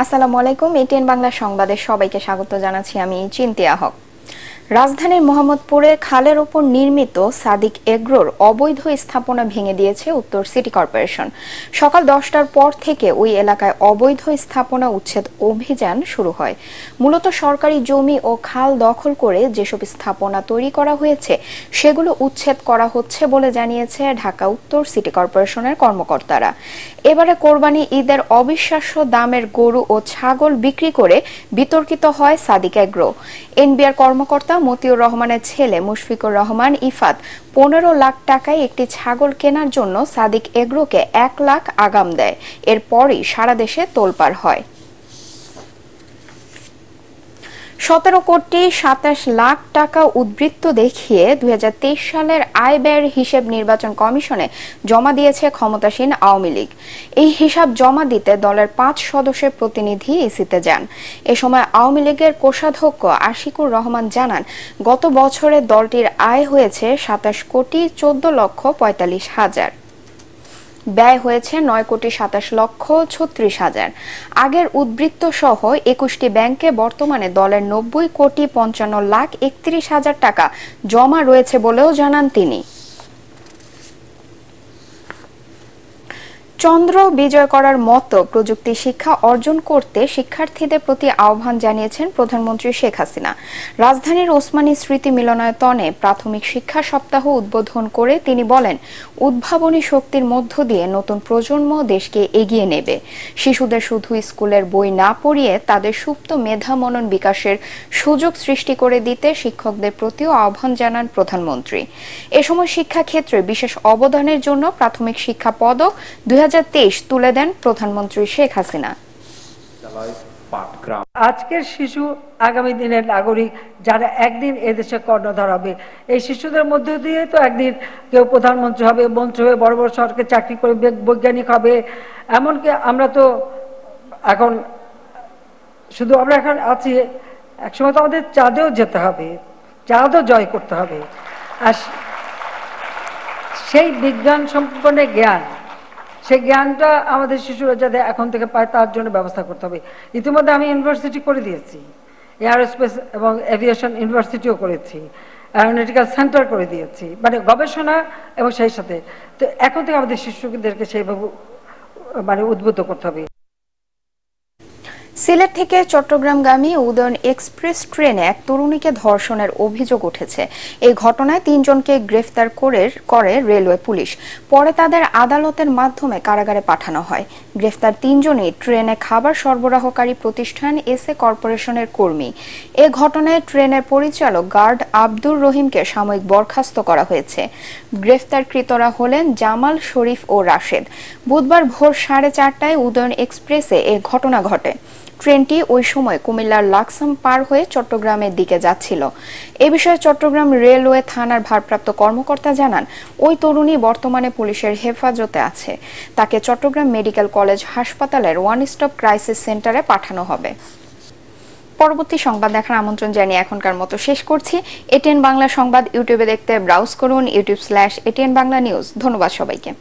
আসসালামু আলাইকুম। এটিএন বাংলা সংবাদে সবাইকে স্বাগত জানাচ্ছি আমি চিন্তিয়া হক। রাজধানীর মোহাম্মদপুরে খালের ওপর নির্মিত সাদিক এগ্রোর অবৈধ স্থাপনা ভেঙে দিয়েছে উত্তর সিটি কর্পোরেশন। সকাল 10টার পর থেকে ওই এলাকায় অবৈধ স্থাপনা উচ্ছেদ অভিযান শুরু হয়। মূলত সরকারি জমি ও খাল দখল করে যেসব স্থাপনা তৈরি করা হয়েছে সেগুলো উচ্ছেদ করা হচ্ছে বলে জানিয়েছে ঢাকা উত্তর সিটি কর্পোরেশনের কর্মকর্তারা। এবারে কোরবানি ঈদের অবিশ্বাস্য দামের গরু ও ছাগল বিক্রি করে বিতর্কিত হয় সাদিক এগ্রো। এনবিআর কর্মকর্তা মতিউর রহমানের ছেলে মুশফিকুর রহমান ইফাত 15 লাখ টাকায় একটি ছাগল কেনার জন্য সাদিক এগ্রোকে 1 লাখ আগাম দেয়। এরপরই সারা দেশে তোলপাড় হয়। 17 কোটি 27 লাখ টাকা উদ্বৃত্ত দেখিয়ে 2023 সালের আয় ব্যয়ের হিসেব নির্বাচন কমিশনে জমা দিয়েছে ক্ষমতাসীন আওয়ামী লীগ। এই হিসাব জমা দিতে দলের 5 সদস্যের প্রতিনিধি ইসিতে যান। এ সময় আওয়ামী লীগের কোষাধ্যক্ষ আশিকুর রহমান জানান, গত বছরে দলটির আয় হয়েছে 27 কোটি 14 লক্ষ 45 হাজার। ব্যয় হয়েছে 9 কোটি 27 লক্ষ 36 হাজার। আগের উদ্বৃত্ত সহ 21টি ব্যাংকে বর্তমানে দলের 90 কোটি 55 লাখ 31 হাজার টাকা জমা রয়েছে বলেও জানান তিনি। চন্দ্র বিজয় করার মতো প্রযুক্তি শিক্ষা অর্জন করতে শিক্ষার্থীদের প্রতি আহ্বান জানিয়েছেন প্রধানমন্ত্রী শেখ হাসিনা। রাজধানীর ওসমানী স্মৃতি মিলনায়তনে প্রাথমিক শিক্ষা সপ্তাহ উদ্বোধন করে তিনি বলেন, উদ্ভাবনী শক্তির মধ্য দিয়ে নতুন প্রজন্ম দেশকে এগিয়ে নেবে। শিশুদের শুধু স্কুলের বই না পড়িয়ে তাদের সুপ্ত মেধা মনন বিকাশের সুযোগ সৃষ্টি করে দিতে শিক্ষকদের প্রতিও আহ্বান জানান প্রধানমন্ত্রী। এ সময় শিক্ষা ক্ষেত্রে বিশেষ অবদানের জন্য প্রাথমিক শিক্ষা পদক 2023 তুলে দেন প্রধানমন্ত্রী শেখ হাসিনা। আজকের শিশু আগামী দিনের নাগরিক, যারা একদিন এদেশে কর্ণধার হবে। এই শিশুদের মধ্য দিয়ে তো একদিন কেউ প্রধানমন্ত্রী হবে, মন্ত্রী হবে, বড় বড় সরকারি চাকরি করে বৈজ্ঞানিক হবে। এমনকি আমরা তো এখন শুধু আমরা এখন আছি, একসময় তো আমাদের চাঁদেও যেতে হবে, চাঁদও জয় করতে হবে। আর সেই বিজ্ঞান সম্পন্ন জ্ঞান, সেই জ্ঞানটা আমাদের শিশুরা যাতে এখন থেকে পায় তার জন্য ব্যবস্থা করতে হবে। ইতিমধ্যে আমি ইউনিভার্সিটি করে দিয়েছি, এয়ারোস্পেস এবং এভিয়েশন ইউনিভার্সিটিও করেছি, অ্যারোনটিক্যাল সেন্টার করে দিয়েছি, মানে গবেষণা এবং সেই সাথে। তো এখন থেকে আমাদের শিশুদেরকে সেইভাবে মানে উদ্বুদ্ধ করতে হবে। সিলেট থেকে চট্টগ্রামগামী উদয়ন এক্সপ্রেস ট্রেনে এক তরুণীকে ধর্ষণের অভিযোগ উঠেছে। এই ঘটনায় 3 জনকে গ্রেফতার করে রেলওয়ে পুলিশ। পরে তাদের আদালতের মাধ্যমে কারাগারে পাঠানো হয়। গ্রেফতার 3 জনই ট্রেনে খাবার সরবরাহকারী প্রতিষ্ঠান এসএ কর্পোরেশনের কর্মী। এ ঘটনায় ট্রেনের পরিচালক গার্ড আব্দুর রহিমকে সাময়িক বরখাস্ত করা হয়েছে। গ্রেফতারকৃতরা হলেন জামাল, শরীফ ও রাশেদ। বুধবার ভোর 4:30টায় উদয়ন এক্সপ্রেসে এ ঘটনা ঘটে। ট্রেনটি ওই সময় কুমিল্লার লাকসাম পার হয়ে চট্টগ্রামের দিকে যাচ্ছিল। এ বিষয়ে চট্টগ্রাম রেলওয়ে থানার ভারপ্রাপ্ত কর্মকর্তা জানান, ওই তরুণী বর্তমানে পুলিশের হেফাজতে আছে। তাকে চট্টগ্রাম মেডিকেল কলেজ হাসপাতালের ওয়ান স্টপ ক্রাইসিস সেন্টারে পাঠানো হবে। পরবর্তী সংবাদ দেখার আমন্ত্রণ জানিয়ে এখনকার মতো শেষ করছি। এটিএন বাংলা সংবাদ ইউটিউবে দেখতে ব্রাউজ করুন youtube/ATN Bangla News। ধন্যবাদ সবাইকে।